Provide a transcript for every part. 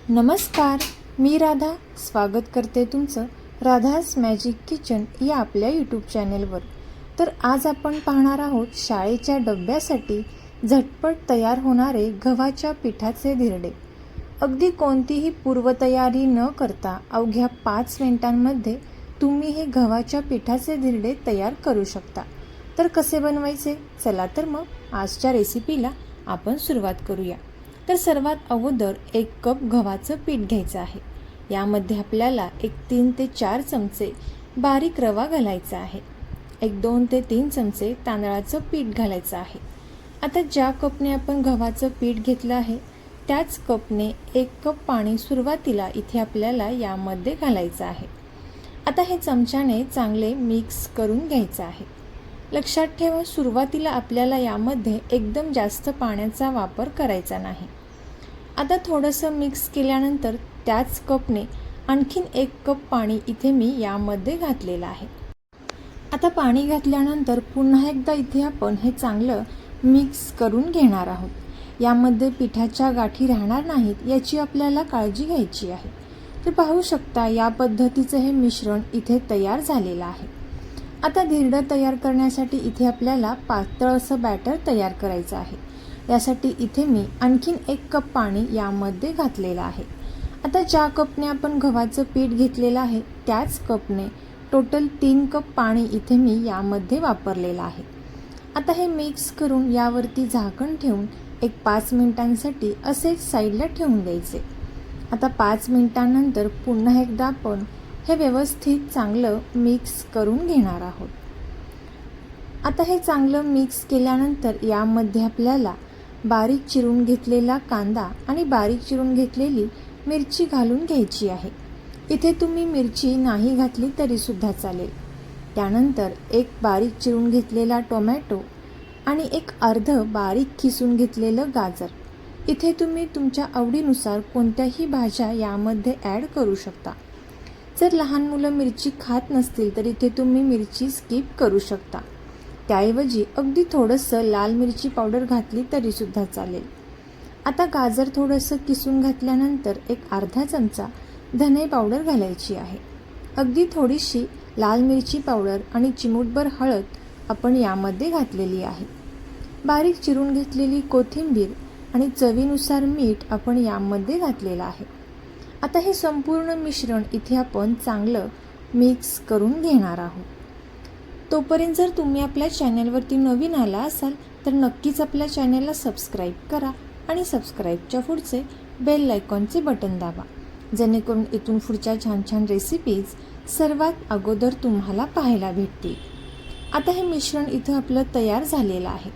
नमस्कार, मी राधा स्वागत करते तुमचं राधाज मॅजिक किचन या आपल्या यूट्यूब चॅनेलवर। तर आज आपण पाहणार आहोत शाळेच्या डब्यासाठी झटपट तयार होणारे गव्हाच्या पिठाचे धिरडे। अगदी कोणतीही पूर्वतयारी न करता अवघ्या 5 मिनिटांमध्ये तुम्ही हे गव्हाच्या पिठाचे धिरडे तयार करू शकता। तर कसे बनवायचे, चला तर मग आजच्या रेसिपीला आपण सुरुवात करूया। तर सर्वात अगोदर 1 कप गव्हाचं पीठ घ्यायचं आहे। यामध्ये आपल्याला 3 ते 4 चमचे बारीक रवा घालायचा आहे। 2 ते 3 चमचे तांदळाचं पीठ घालायचं आहे। आता ज्या कपने आपण गव्हाचं पीठ घेतलं आहे त्याच कपने 1 कप पाणी सुरुवातीला इथे आपल्याला यामध्ये घालायचं आहे। आता हे चमच्याने चांगले मिक्स करून घ्यायचं आहे। लक्षात ठेवा, सुरुवातीला आपल्याला यामध्ये एकदम जास्त पाण्याचा वापर करायचा नाही। आता थोडंसं मिक्स केल्यानंतर त्याच कपने आणखीन 1 कप पाणी इथे मी यामध्ये घातलेलं आहे। आता पाणी घातल्यानंतर पुन्हा एकदा इथे आपण हे चांगलं मिक्स करून घेणार आहोत। यामध्ये पिठाच्या गाठी राहणार नाहीत याची आपल्याला काळजी घ्यायची आहे। तर पाहू शकता या पद्धतीचं हे मिश्रण इथे तयार झालेलं आहे। आता धिरडं तयार करण्यासाठी इथे आपल्याला पातळ असं बॅटर तयार करायचं आहे। यासाठी इथे मी आणखीन 1 कप पाणी यामध्ये घातलेलं आहे। आता ज्या कपने आपण गव्हाचं पीठ घेतलेलं आहे त्याच कपने टोटल 3 कप पाणी इथे मी यामध्ये वापरलेलं आहे। आता हे मिक्स करून यावरती झाकण ठेवून 5 मिनिटांसाठी असेच साईडला ठेवून द्यायचे। आता 5 मिनिटांनंतर पुन्हा एकदा आपण हे व्यवस्थित चांगलं मिक्स करून घेणार आहोत। आता हे चांगलं मिक्स केल्यानंतर यामध्ये आपल्याला बारीक चिरून घेतलेला कांदा आणि बारीक चिरून घेतलेली मिरची घालून घ्यायची आहे। इथे तुम्ही मिरची नाही घातली तरी सुद्धा चालेल। त्यानंतर 1 बारीक चिरून घेतलेला टोमॅटो आणि अर्ध बारीक खिसून घेतलेलं गाजर। इथे तुम्ही तुमच्या आवडीनुसार कोणत्याही भाज्या यामध्ये ॲड करू शकता। जर लहान मुलं मिरची खात नसतील तर इथे तुम्ही मिरची स्किप करू शकता। त्याऐवजी अगदी थोडंसं लाल मिरची पावडर घातली तरी सुद्धा चालेल। आता गाजर थोडंसं किसून घातल्यानंतर अर्धा चमचा धने पावडर घालायची आहे। अगदी थोडीशी लाल मिरची पावडर आणि चिमूटभर हळद आपण यामध्ये घातलेली आहे। बारीक चिरून घेतलेली कोथिंबीर आणि चवीनुसार मीठ आपण यामध्ये घातलेलं आहे। आता हे संपूर्ण मिश्रण इथे आपण चांगलं मिक्स करून घेणार आहोत। तोपर्यंत जर तुम्ही आपल्या चॅनलवरती नवीन आला असाल तर नक्कीच आपल्या चॅनलला सबस्क्राईब करा आणि सबस्क्राईबच्या पुढचे बेल आयकॉनचे बटन दाबा, जेणेकरून इथून पुढच्या छान छान रेसिपीज सर्वात अगोदर तुम्हाला पाहायला भेटतील। आता हे मिश्रण इथं आपलं तयार झालेलं आहे।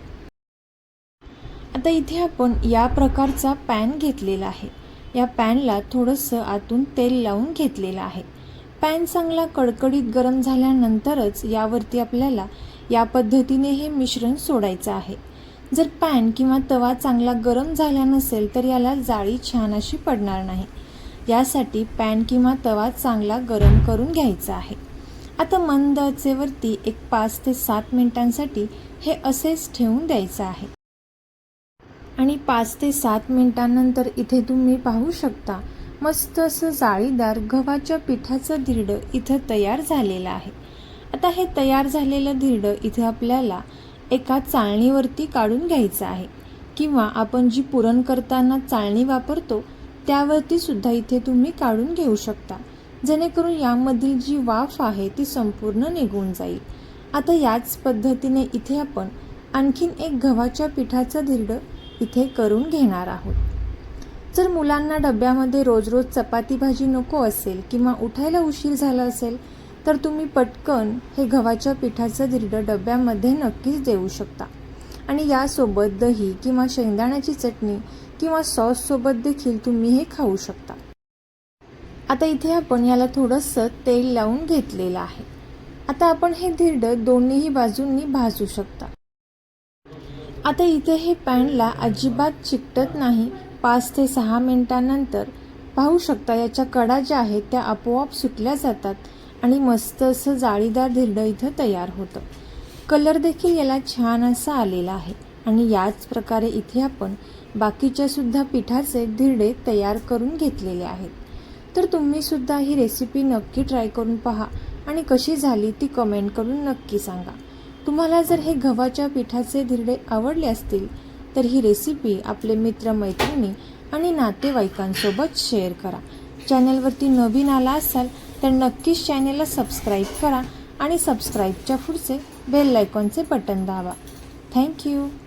आता इथे आपण या प्रकारचा पॅन घेतलेला आहे। या पॅनला थोडंसं आतून तेल लावून घेतलेलं आहे। पॅन चांगला कडकडीत गरम झाल्यानंतरच यावरती आपल्याला या पद्धतीने हे मिश्रण सोडायचं आहे। जर पॅन किंवा तवा चांगला गरम झाला नसेल तर याला जाळी छान अशी पडणार नाही। यासाठी पॅन किंवा तवा चांगला गरम करून घ्यायचा आहे। आता मंद आचेवरती 5 ते 7 मिनिटांसाठी हे असेच ठेवून द्यायचं आहे। आणि 5 ते 7 मिनिटांनंतर इथे तुम्ही पाहू शकता मस्त असं जाळीदार गव्हाच्या पिठाचं धिरडं इथं तयार झालेलं आहे। आता हे तयार झालेलं धिरडं इथे आपल्याला एका चाळणीवरती काढून घ्यायचं आहे, किंवा आपण जी पुरण करताना चाळणी वापरतो त्यावरती सुद्धा इथे तुम्ही काढून घेऊ शकता, जेणेकरून यामधील जी वाफ आहे ती संपूर्ण निघून जाईल। आता याच पद्धतीने इथे आपण आणखीन 1 गव्हाच्या पिठाचं धिरडं इथे करून घेणार आहोत। जर मुलांना डब्यामध्ये रोज रोज चपाती भाजी नको असेल किंवा उठायला उशीर झाला असेल तर तुम्ही पटकन हे गव्हाच्या पिठाचं धिरडं डब्यामध्ये नक्कीच देऊ शकता। आणि यासोबत दही किंवा शेंगदाण्याची चटणी किंवा सॉस सोबत देखील तुम्ही हे खाऊ शकता। आता इथे आपण याला थोडंसं तेल लावून घेतलेलं आहे। आता आपण हे धिरडं दोन्ही बाजूंनी भाजू शकता। आता इथे हे पॅनला अजिबात चिकटत नाही। 5 ते 6 मिनिटांनंतर पाहू शकता याच्या कडा ज्या आहेत त्या आपोआप सुटल्या जातात आणि मस्त असं जाळीदार धिरडं इथं तयार होतं। कलर देखील याला छान असा आलेला आहे आणि याच प्रकारे इथे आपण बाकीच्या सुद्धा पिठाचे धिरडे तयार करून घेतलेले आहेत. तर तुम्ही सुद्धा ही रेसिपी नक्की ट्राय करून पहा आणि कशी झाली ती कमेंट करून नक्की सांगा. तुम्हाला जर हे गव्हाच्या पिठाचे धिरडे आवडले असतील तर ही रेसिपी आपले मित्रमैत्रिणी आणि नातेवाईकांसोबत शेअर करा. चॅनलवरती नवीन आला असाल तर नक्कीच चॅनलला सबस्क्राईब करा आणि सबस्क्राईबच्या पुढचे बेल आयकॉनचे बटन दाबा. थँक्यू.